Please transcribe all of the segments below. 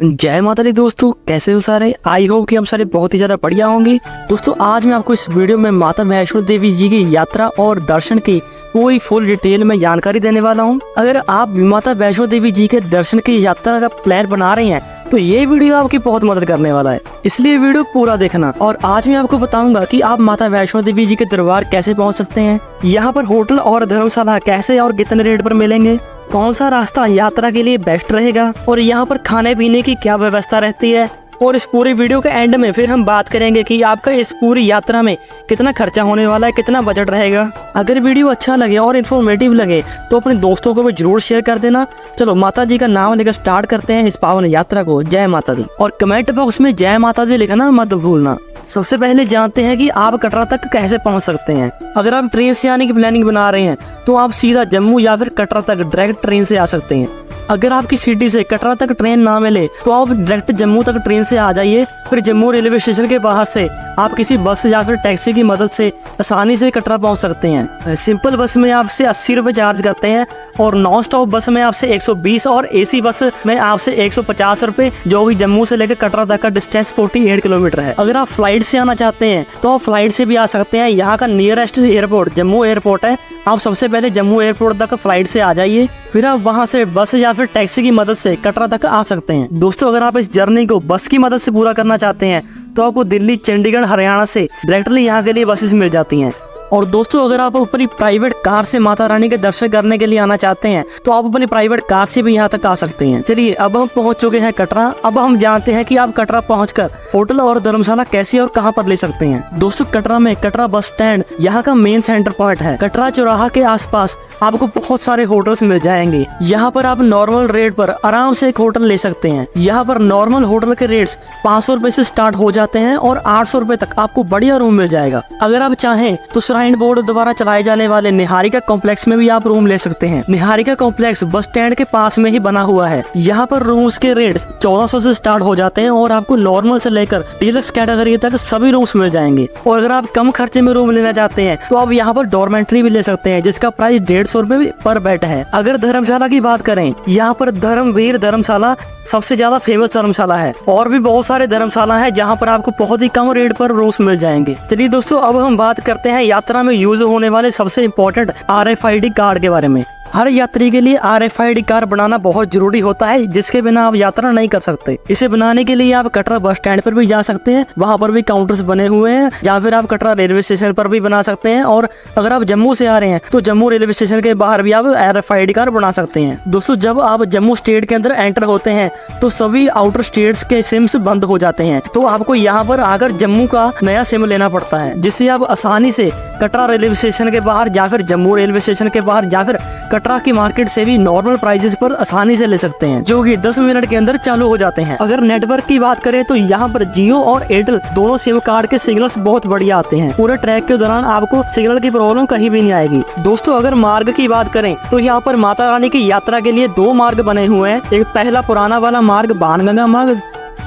जय माता दी दोस्तों, कैसे हो सारे। आई होप कि हम सारे बहुत ही ज़्यादा बढ़िया होंगे। दोस्तों आज मैं आपको इस वीडियो में माता वैष्णो देवी जी की यात्रा और दर्शन की पूरी फुल डिटेल में जानकारी देने वाला हूं। अगर आप माता वैष्णो देवी जी के दर्शन की यात्रा का प्लान बना रहे हैं तो ये वीडियो आपकी बहुत मदद करने वाला है, इसलिए वीडियो पूरा देखना। और आज मैं आपको बताऊंगा कि आप माता वैष्णो देवी जी के दरबार कैसे पहुंच सकते हैं, यहाँ पर होटल और धर्मशाला कैसे और कितने रेट पर मिलेंगे, कौन सा रास्ता यात्रा के लिए बेस्ट रहेगा और यहाँ पर खाने पीने की क्या व्यवस्था रहती है। और इस पूरी वीडियो के एंड में फिर हम बात करेंगे कि आपका इस पूरी यात्रा में कितना खर्चा होने वाला है, कितना बजट रहेगा। अगर वीडियो अच्छा लगे और इन्फॉर्मेटिव लगे तो अपने दोस्तों को भी जरूर शेयर कर देना। चलो माता जी का नाम लेकर स्टार्ट करते हैं इस पावन यात्रा को। जय माता दी। और कमेंट बॉक्स में जय माता दी लिखना मत भूलना। सबसे पहले जानते हैं कि आप कटरा तक कैसे पहुंच सकते हैं। अगर आप ट्रेन से आने की प्लानिंग बना रहे हैं तो आप सीधा जम्मू या फिर कटरा तक डायरेक्ट ट्रेन से आ सकते हैं। अगर आपकी सिटी से कटरा तक ट्रेन ना मिले तो आप डायरेक्ट जम्मू तक ट्रेन से आ जाइए। फिर जम्मू रेलवे स्टेशन के बाहर से आप किसी बस या फिर टैक्सी की मदद से आसानी से कटरा पहुंच सकते हैं। सिंपल बस में आपसे 80 रुपये चार्ज करते हैं और नॉन स्टॉप बस में आपसे 120 और एसी बस में आपसे 150 रुपये, जो भी जम्मू से लेकर कटरा तक का डिस्टेंस 48 किलोमीटर है। अगर आप फ्लाइट से आना चाहते हैं तो आप फ्लाइट से भी आ सकते हैं। यहाँ का नियरेस्ट एयरपोर्ट जम्मू एयरपोर्ट है। आप सबसे पहले जम्मू एयरपोर्ट तक फ्लाइट से आ जाइए, फिर आप वहाँ से बस या फिर टैक्सी की मदद से कटरा तक आ सकते हैं। दोस्तों अगर आप इस जर्नी को बस की मदद से पूरा करना चाहते हैं तो आपको दिल्ली, चंडीगढ़, हरियाणा से डायरेक्टली यहाँ के लिए बसेस मिल जाती हैं। और दोस्तों अगर आप अपनी प्राइवेट कार से माता रानी के दर्शन करने के लिए आना चाहते हैं तो आप अपनी प्राइवेट कार से भी यहाँ तक आ सकते हैं। चलिए अब हम पहुँच चुके हैं कटरा। अब हम जानते हैं कि आप कटरा पहुंचकर होटल और धर्मशाला कैसे और कहां पर ले सकते हैं। दोस्तों कटरा में कटरा बस स्टैंड यहाँ का मेन सेंटर पॉइंट है। कटरा चौराहा के आसपास आपको बहुत सारे होटल्स मिल जाएंगे। यहाँ पर आप नॉर्मल रेट पर आराम से एक होटल ले सकते हैं। यहाँ पर नॉर्मल होटल के रेट्स 500 रुपए से स्टार्ट हो जाते हैं और 800 रुपए तक आपको बढ़िया रूम मिल जाएगा। अगर आप चाहें तो श्राइन बोर्ड द्वारा चलाए जाने वाले निहारिका कॉम्प्लेक्स में भी आप रूम ले सकते हैं। निहारिका कॉम्प्लेक्स बस स्टैंड के पास में ही बना हुआ है। यहाँ पर रूम्स के रेट 1400 से स्टार्ट हो जाते हैं और आपको नॉर्मल से लेकर डीलक्स कैटेगरी तक सभी रूम्स मिल जाएंगे। और अगर आप कम खर्चे में रूम लेना चाहते हैं तो आप यहाँ पर डॉर्मेंट्री भी ले सकते हैं, जिसका प्राइस 150 रुपए पर बेड है। अगर धर्मशाला की बात करें, यहाँ पर धर्मवीर धर्मशाला सबसे ज्यादा फेमस धर्मशाला है और भी बहुत सारे धर्मशाला है जहाँ पर आपको बहुत ही कम रेट पर रूम्स मिल जाएंगे। चलिए दोस्तों अब हम बात करते हैं यात्रा में यूज होने वाले सबसे इम्पोर्टेंट RFID कार्ड के बारे में। हर यात्री के लिए RFID कार्ड बनाना बहुत जरूरी होता है, जिसके बिना आप यात्रा नहीं कर सकते। इसे बनाने के लिए आप कटरा बस स्टैंड पर भी जा सकते हैं, वहाँ पर भी काउंटर्स बने हुए हैं, या फिर आप कटरा रेलवे स्टेशन पर भी बना सकते हैं। और अगर आप जम्मू से आ रहे हैं तो जम्मू रेलवे स्टेशन के बाहर भी आप RFID कार्ड बना सकते हैं। दोस्तों जब आप जम्मू स्टेट के अंदर एंटर होते हैं तो सभी आउटर स्टेट्स के सिम्स बंद हो जाते हैं, तो आपको यहाँ पर आकर जम्मू का नया सिम लेना पड़ता है, जिससे आप आसानी से कटरा रेलवे स्टेशन के बाहर या फिर जम्मू रेलवे स्टेशन के बाहर या फिर कटरा की मार्केट से भी नॉर्मल प्राइसेस पर आसानी से ले सकते हैं, जो कि 10 मिनट के अंदर चालू हो जाते हैं। अगर नेटवर्क की बात करें तो यहाँ पर जियो और एयरटेल दोनों सिम कार्ड के सिग्नल्स बहुत बढ़िया आते हैं। पूरे ट्रैक के दौरान आपको सिग्नल की प्रॉब्लम कहीं भी नहीं आएगी। दोस्तों अगर मार्ग की बात करें तो यहाँ पर माता रानी की यात्रा के लिए 2 मार्ग बने हुए हैं। एक पहला पुराना वाला मार्ग बाणगंगा मार्ग,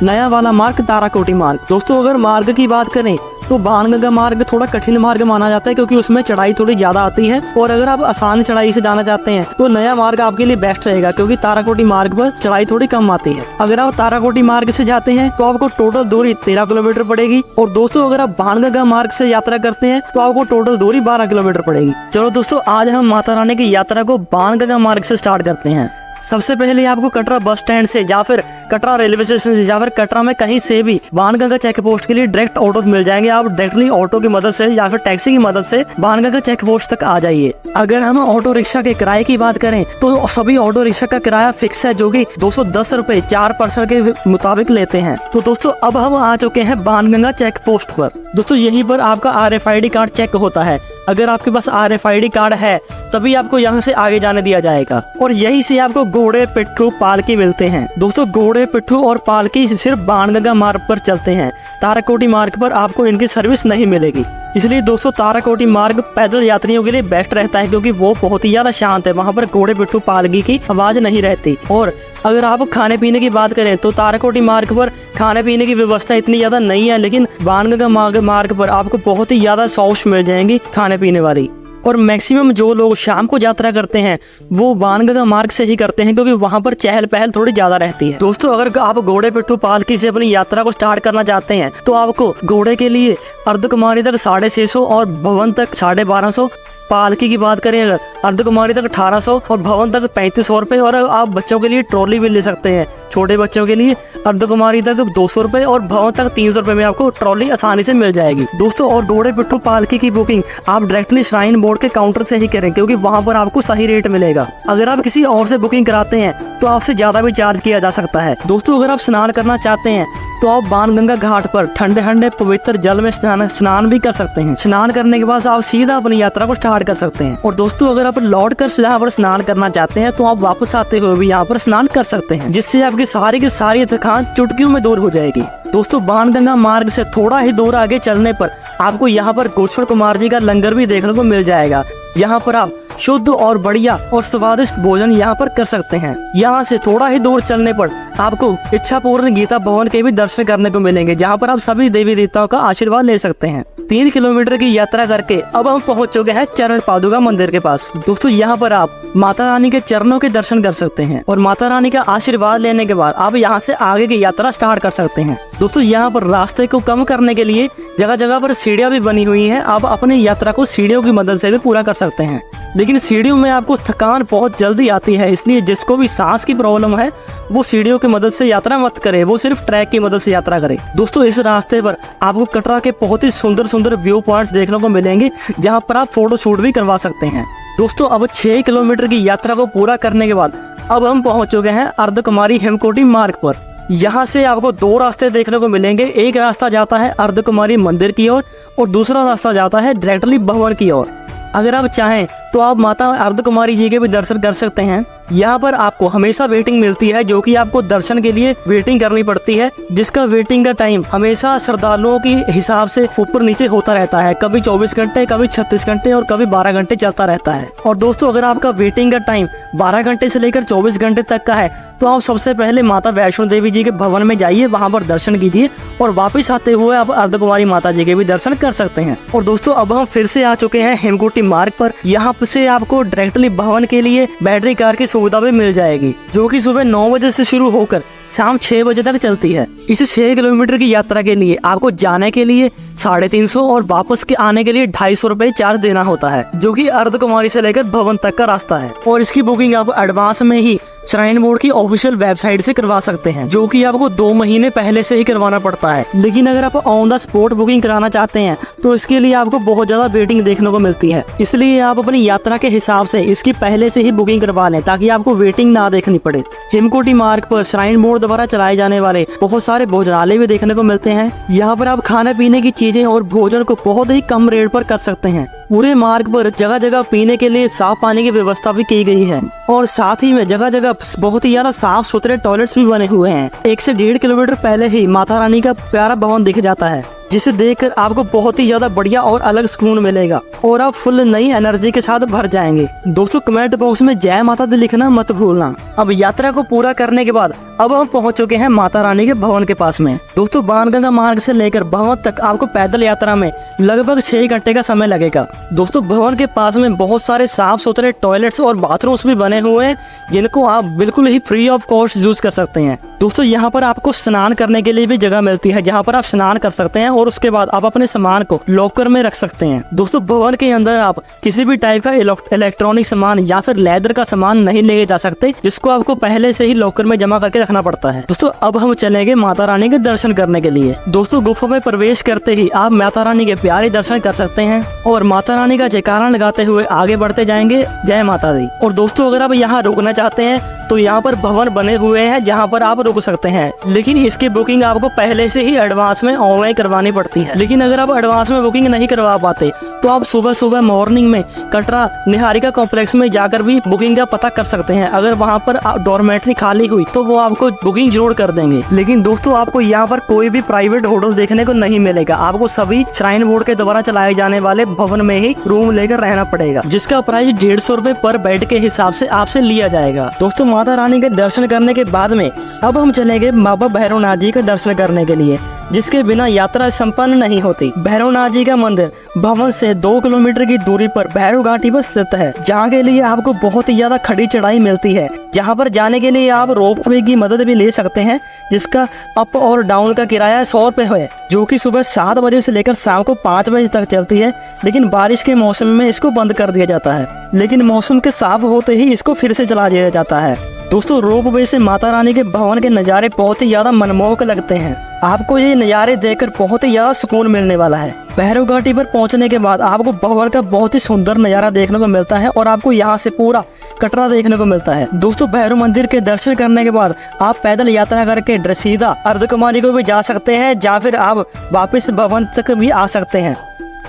नया वाला मार्ग ताराकोटी मार्ग। दोस्तों अगर मार्ग की बात करें तो बाणगंगा मार्ग थोड़ा कठिन मार्ग माना जाता है, क्योंकि उसमें चढ़ाई थोड़ी ज्यादा आती है। और अगर आप आसान चढ़ाई से जाना चाहते हैं तो नया मार्ग आपके लिए बेस्ट रहेगा, क्योंकि ताराकोटी मार्ग पर चढ़ाई थोड़ी कम आती है। अगर आप ताराकोटी मार्ग से जाते हैं तो आपको टोटल दूरी 13 किलोमीटर पड़ेगी। और दोस्तों अगर आप बाणगंगा मार्ग से यात्रा करते हैं तो आपको टोटल दूरी 12 किलोमीटर पड़ेगी। चलो दोस्तों आज हम माता रानी की यात्रा को बाणगंगा मार्ग से स्टार्ट करते हैं। सबसे पहले आपको कटरा बस स्टैंड से या फिर कटरा रेलवे स्टेशन से या फिर कटरा में कहीं से भी बाणगंगा चेक पोस्ट के लिए डायरेक्ट ऑटो मिल जाएंगे। आप डायरेक्टली ऑटो की मदद से या फिर टैक्सी की मदद से बाणगंगा चेक पोस्ट तक आ जाइए। अगर हम ऑटो रिक्शा के किराए की बात करें तो सभी ऑटो रिक्शा का किराया फिक्स है, जो कि 210 रुपए 4 पर्सन के मुताबिक लेते हैं। तो दोस्तों अब हम आ चुके हैं बाणगंगा चेक पोस्ट पर। दोस्तों यहीं पर आपका RFID कार्ड चेक होता है। अगर आपके पास RFID कार्ड है तभी आपको यहाँ से आगे जाने दिया जाएगा। और यहीं से आपको घोड़े, पिट्ठू, पालकी मिलते हैं। दोस्तों घोड़े, पिट्ठू और पालकी सिर्फ बाणगंगा मार्ग पर चलते हैं। ताराकोटी मार्ग पर आपको इनकी सर्विस नहीं मिलेगी। इसलिए दोस्तों ताराकोटी मार्ग पैदल यात्रियों के लिए बेस्ट रहता है, क्योंकि वो बहुत ही ज्यादा शांत है। वहाँ पर घोड़े, पिट्ठू, पालकी की आवाज नहीं रहती। और अगर आप खाने पीने की बात करें तो ताराकोटी मार्ग पर खाने पीने की व्यवस्था इतनी ज्यादा नहीं है, लेकिन बाणगंगा मार्ग पर आपको बहुत ही ज्यादा सॉस मिल जाएंगी खाने पीने वाली। और मैक्सिमम जो लोग शाम को यात्रा करते हैं वो बाणगंगा मार्ग से ही करते हैं, क्योंकि वहाँ पर चहल पहल थोड़ी ज्यादा रहती है। दोस्तों अगर आप घोड़े पिट्ठू पालकी से अपनी यात्रा को स्टार्ट करना चाहते हैं तो आपको घोड़े के लिए अर्धकुमारी तक 650 और भवन तक 1250, पालकी की बात करें अगर अर्धकुमारी तक 1800 और भवन तक 3500 रुपए। और आप बच्चों के लिए ट्रॉली भी ले सकते हैं, छोटे बच्चों के लिए अर्धकुमारी तक 200 रुपए और भवन तक 300 रुपए में आपको ट्रॉली आसानी से मिल जाएगी। दोस्तों और घोड़े पिट्ठू पालकी की बुकिंग आप डायरेक्टली श्राइन बोर्ड के काउंटर से ही करें, क्योंकि वहाँ पर आपको सही रेट मिलेगा। अगर आप किसी और से बुकिंग कराते हैं तो आपसे ज्यादा भी चार्ज किया जा सकता है। दोस्तों अगर आप स्नान करना चाहते हैं तो आप बाणगंगा घाट पर ठंडे ठंडे पवित्र जल में स्नान भी कर सकते हैं। स्नान करने के बाद आप सीधा अपनी यात्रा को स्टार्ट कर सकते हैं। और दोस्तों अगर आप लौट कर यहाँ पर स्नान करना चाहते हैं तो आप वापस आते हुए भी यहाँ पर स्नान कर सकते हैं, जिससे आपकी सारी की सारी थकान चुटकियों में दूर हो जाएगी। दोस्तों बाणगंगा मार्ग से थोड़ा ही दूर आगे चलने पर आपको यहाँ पर गोचर कुमार जी का लंगर भी देखने को मिल जाएगा। यहाँ पर आप शुद्ध और बढ़िया और स्वादिष्ट भोजन यहाँ पर कर सकते हैं। यहाँ से थोड़ा ही दूर चलने पर आपको इच्छापूर्ण गीता भवन के भी दर्शन करने को मिलेंगे, जहाँ पर आप सभी देवी देवताओं का आशीर्वाद ले सकते हैं। 3 किलोमीटर की यात्रा करके अब हम पहुँच चुके हैं चरण पादुका मंदिर के पास। दोस्तों यहाँ पर आप माता रानी के चरणों के दर्शन कर सकते हैं और माता रानी का आशीर्वाद लेने के बाद आप यहाँ से आगे की यात्रा स्टार्ट कर सकते हैं। दोस्तों यहाँ पर रास्ते को कम करने के लिए जगह जगह पर सीढ़ियाँ भी बनी हुई हैं। आप अपनी यात्रा को सीढ़ियों की मदद से भी पूरा कर सकते हैं, लेकिन सीढ़ियों में आपको थकान बहुत जल्दी आती है, इसलिए जिसको भी सांस की प्रॉब्लम है वो सीढ़ियों की मदद से यात्रा मत करे, वो सिर्फ ट्रैक की मदद से यात्रा करे। दोस्तों इस रास्ते पर आपको कटरा के बहुत ही सुंदर सुंदर व्यू पॉइंट्स देखने को मिलेंगे, जहाँ पर आप फोटो शूट भी करवा सकते हैं। दोस्तों अब 6 किलोमीटर की यात्रा को पूरा करने के बाद अब हम पहुंच चुके हैं अर्धकुमारी हेमकोटी मार्ग पर। यहाँ से आपको 2 रास्ते देखने को मिलेंगे। एक रास्ता जाता है अर्धकुमारी मंदिर की ओर और दूसरा रास्ता जाता है डायरेक्टली भवन की ओर। अगर आप चाहें तो आप माता अर्धकुमारी जी के भी दर्शन कर सकते हैं। यहाँ पर आपको हमेशा वेटिंग मिलती है, जो कि आपको दर्शन के लिए वेटिंग करनी पड़ती है, जिसका वेटिंग का टाइम हमेशा श्रद्धालुओं के हिसाब से ऊपर नीचे होता रहता है। कभी 24 घंटे, कभी 36 घंटे और कभी 12 घंटे चलता रहता है। और दोस्तों अगर आपका वेटिंग का टाइम 12 घंटे से लेकर 24 घंटे तक का है तो आप सबसे पहले माता वैष्णो देवी जी के भवन में जाइए, वहाँ पर दर्शन कीजिए और वापस आते हुए आप अर्धकुमारी माता जी के भी दर्शन कर सकते हैं। और दोस्तों अब हम फिर से आ चुके हैं हेमकोटी मार्ग पर। यहाँ से आपको डायरेक्टली भवन के लिए बैटरी कार की सुविधा भी मिल जाएगी, जो कि सुबह 9 बजे से शुरू होकर शाम 6 बजे तक चलती है। इस 6 किलोमीटर की यात्रा के लिए आपको जाने के लिए 350 और वापस के आने के लिए 250 रुपए चार्ज देना होता है, जो कि अर्धकुमारी से लेकर भवन तक का रास्ता है। और इसकी बुकिंग आप एडवांस में ही श्राइन बोर्ड की ऑफिशियल वेबसाइट से करवा सकते हैं, जो कि आपको 2 महीने पहले से ही करवाना पड़ता है। लेकिन अगर आप ऑन द स्पॉट बुकिंग कराना चाहते हैं तो इसके लिए आपको बहुत ज्यादा वेटिंग देखने को मिलती है, इसलिए आप अपनी यात्रा के हिसाब से इसकी पहले से ही बुकिंग करवा लें, ताकि आपको वेटिंग ना देखनी पड़े। हेमकोटी मार्ग पर श्राइन बोर्ड द्वारा चलाए जाने वाले बहुत सारे भोजनालय भी देखने को मिलते हैं। यहाँ पर आप खाने पीने की चीजें और भोजन को बहुत ही कम रेट पर कर सकते हैं। पूरे मार्ग पर जगह जगह पीने के लिए साफ पानी की व्यवस्था भी की गई है और साथ ही में जगह जगह बहुत ही ज्यादा साफ सुथरे टॉयलेट्स भी बने हुए हैं। 1 से 1.5 किलोमीटर पहले ही माता रानी का प्यारा भवन दिख जाता है, जिसे देखकर आपको बहुत ही ज्यादा बढ़िया और अलग सुकून मिलेगा और आप फुल नई एनर्जी के साथ भर जाएंगे। दोस्तों कमेंट बॉक्स में जय माता दी लिखना मत भूलना। अब यात्रा को पूरा करने के बाद अब हम पहुंच चुके हैं माता रानी के भवन के पास में। दोस्तों बाणगंगा मार्ग से लेकर भवन तक आपको पैदल यात्रा में लगभग 6 घंटे का समय लगेगा। दोस्तों भवन के पास में बहुत सारे साफ सुथरे टॉयलेट्स और बाथरूम्स भी बने हुए हैं, जिनको आप बिल्कुल ही फ्री ऑफ कॉस्ट यूज कर सकते हैं। दोस्तों यहाँ पर आपको स्नान करने के लिए भी जगह मिलती है, जहाँ पर आप स्नान कर सकते हैं और उसके बाद आप अपने सामान को लॉकर में रख सकते हैं। दोस्तों भवन के अंदर आप किसी भी टाइप का इलेक्ट्रॉनिक सामान या फिर लेदर का सामान नहीं ले जा सकते, जिसको आपको पहले से ही लॉकर में जमा करके रखना पड़ता है। दोस्तों अब हम चलेंगे माता रानी के दर्शन करने के लिए। दोस्तों गुफा में प्रवेश करते ही आप माता रानी के प्यारे दर्शन कर सकते हैं और माता रानी का जयकारा लगाते हुए आगे बढ़ते जाएंगे, जय माता दी। और दोस्तों अगर आप यहाँ रुकना चाहते हैं तो यहाँ पर भवन बने हुए हैं जहाँ पर आप रुक सकते हैं, लेकिन इसकी बुकिंग आपको पहले से ही एडवांस में ऑनलाइन करवानी पड़ती है। लेकिन अगर आप एडवांस में बुकिंग नहीं करवा पाते तो आप सुबह सुबह मॉर्निंग में कटरा निहारिका कॉम्प्लेक्स में जाकर भी बुकिंग का पता कर सकते हैं। अगर वहाँ पर डॉर्मेट्री खाली हुई तो वो आपको बुकिंग जरूर कर देंगे। लेकिन दोस्तों आपको यहाँ पर कोई भी प्राइवेट होटल देखने को नहीं मिलेगा, आपको सभी श्राइन बोर्ड के द्वारा चलाए जाने वाले भवन में ही रूम लेकर रहना पड़ेगा, जिसका प्राइस 150 रुपए पर बेड के हिसाब से आपसे लिया जाएगा। दोस्तों माता रानी के दर्शन करने के बाद में अब हम चलेंगे बाबा भैरवनाथ जी के दर्शन करने के लिए। जिसके बिना यात्रा संपन्न नहीं होती। भैरवनाथ जी का मंदिर भवन से 2 किलोमीटर की दूरी पर भैरव घाटी पर स्थित है, जहाँ के लिए आपको बहुत ही ज्यादा खड़ी चढ़ाई मिलती है। जहाँ पर जाने के लिए आप रोपवे की मदद भी ले सकते हैं, जिसका अप और डाउन का किराया 100 रुपये है, जो कि सुबह 7 बजे से लेकर शाम को 5 बजे तक चलती है। लेकिन बारिश के मौसम में इसको बंद कर दिया जाता है, लेकिन मौसम के साफ होते ही इसको फिर से चला दिया जाता है। दोस्तों, रोपवे से माता रानी के भवन के नज़ारे बहुत ही ज़्यादा मनमोहक लगते हैं। आपको ये नज़ारे देखकर बहुत ही ज़्यादा सुकून मिलने वाला है। भैरव घाटी पर पहुंचने के बाद आपको भवन का बहुत ही सुंदर नज़ारा देखने को मिलता है और आपको यहाँ से पूरा कटरा देखने को मिलता है। दोस्तों, भैरव मंदिर के दर्शन करने के बाद आप पैदल यात्रा करके सीधा अर्धकुमारी को भी जा सकते हैं, या फिर आप वापस भवन तक भी आ सकते हैं।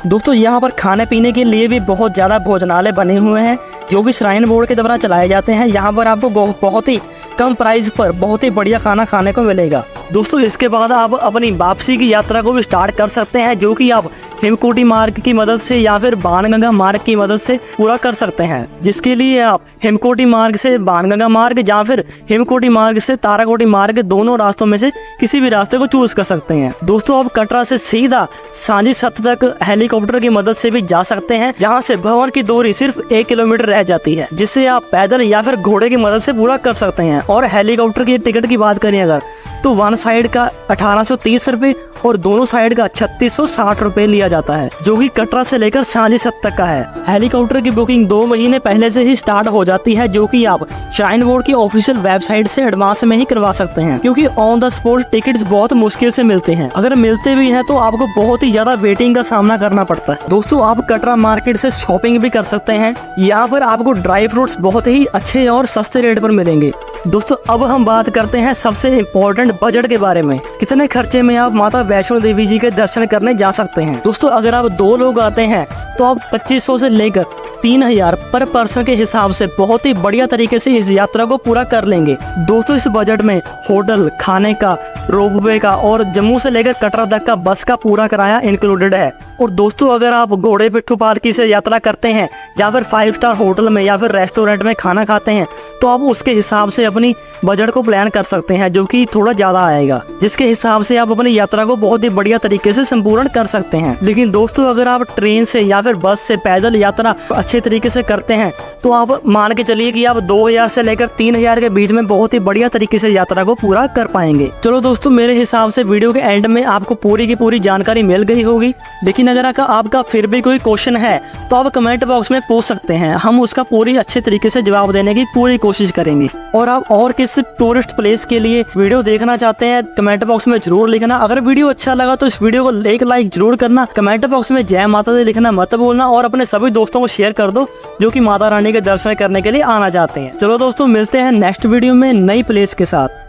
दोस्तों, यहाँ पर खाने पीने के लिए भी बहुत ज़्यादा भोजनालय बने हुए हैं, जो कि श्राइन बोर्ड के द्वारा चलाए जाते हैं। यहाँ पर आपको बहुत ही कम प्राइस पर बहुत ही बढ़िया खाना खाने को मिलेगा। दोस्तों, इसके बाद आप अपनी वापसी की यात्रा को भी स्टार्ट कर सकते हैं, जो कि आप हिमकोटी मार्ग की मदद से या फिर बाणगंगा मार्ग की मदद से पूरा कर सकते हैं, जिसके लिए आप हिमकोटी मार्ग से बाणगंगा मार्ग या फिर हिमकोटी मार्ग से ताराकोटी मार्ग, दोनों रास्तों में से किसी भी रास्ते को चूज कर सकते हैं। दोस्तों, आप कटरा से सीधा सांझी सत तक हेलीकॉप्टर की मदद से भी जा सकते हैं, जहां से भवन की दूरी सिर्फ 1 किलोमीटर रह जाती है, जिसे आप पैदल या फिर घोड़े की मदद से पूरा कर सकते हैं। और हेलीकॉप्टर की टिकट की बात करें अगर, तो वन साइड का 1830 रुपये और दोनों साइड का 3660 रुपये लिया जाता है, जो कि कटरा से लेकर सांझी सत तक का है। हेलीकॉप्टर की बुकिंग 2 महीने पहले से ही स्टार्ट हो जाती है, जो कि आप श्राइन बोर्ड की ऑफिशियल वेबसाइट से एडवांस में ही करवा सकते हैं, क्योंकि ऑन द स्पॉट टिकट्स बहुत मुश्किल से मिलते हैं। अगर मिलते भी हैं तो आपको बहुत ही ज्यादा वेटिंग का सामना करना पड़ता है। दोस्तों, आप कटरा मार्केट से शॉपिंग भी कर सकते हैं। यहाँ पर आपको ड्राई फ्रूट्स बहुत ही अच्छे और सस्ते रेट पर मिलेंगे। दोस्तों, अब हम बात करते हैं सबसे इम्पोर्टेंट बजट के बारे में। कितने खर्चे में आप माता वैष्णो देवी जी के दर्शन करने जा सकते हैं। दोस्तों, अगर आप 2 लोग आते हैं तो आप 2500 से लेकर 3000 पर पर्सन के हिसाब से बहुत ही बढ़िया तरीके से इस यात्रा को पूरा कर लेंगे। दोस्तों, इस बजट में होटल, खाने का, रोपवे का और जम्मू से लेकर कटरा तक का बस का पूरा किराया इंक्लूडेड है। और दोस्तों, अगर आप घोड़े पिट्ठू पालकी से यात्रा करते हैं या फिर 5 स्टार होटल में या फिर रेस्टोरेंट में खाना खाते हैं, तो आप उसके हिसाब से अपनी बजट को प्लान कर सकते हैं, जो कि थोड़ा ज्यादा आएगा, जिसके हिसाब से आप अपनी यात्रा को बहुत ही बढ़िया तरीके से संपूर्ण कर सकते हैं। लेकिन दोस्तों, अगर आप ट्रेन से या फिर बस से पैदल यात्रा अच्छे तरीके से करते हैं, तो आप मान के चलिए कि आप 2000 से लेकर 3000 के बीच में बहुत ही बढ़िया तरीके से यात्रा को पूरा कर पाएंगे। चलो दोस्तों, मेरे हिसाब से वीडियो के एंड में आपको पूरी की पूरी जानकारी मिल गई होगी। लेकिन अगर आपका फिर भी कोई क्वेश्चन है तो आप कमेंट बॉक्स में पूछ सकते हैं, हम उसका पूरी अच्छे तरीके से जवाब देने की पूरी कोशिश करेंगे। और आप और किस टूरिस्ट प्लेस के लिए वीडियो देखना चाहते हैं, कमेंट बॉक्स में जरूर लिखना। अगर वीडियो अच्छा लगा तो इस वीडियो को एक लाइक जरूर करना। कमेंट बॉक्स में जय माता दी लिखना मत भूलना, और अपने सभी दोस्तों को शेयर कर दो जो कि माता रानी के दर्शन करने के लिए आना चाहते हैं। चलो दोस्तों, मिलते हैं नेक्स्ट वीडियो में नई प्लेस के साथ।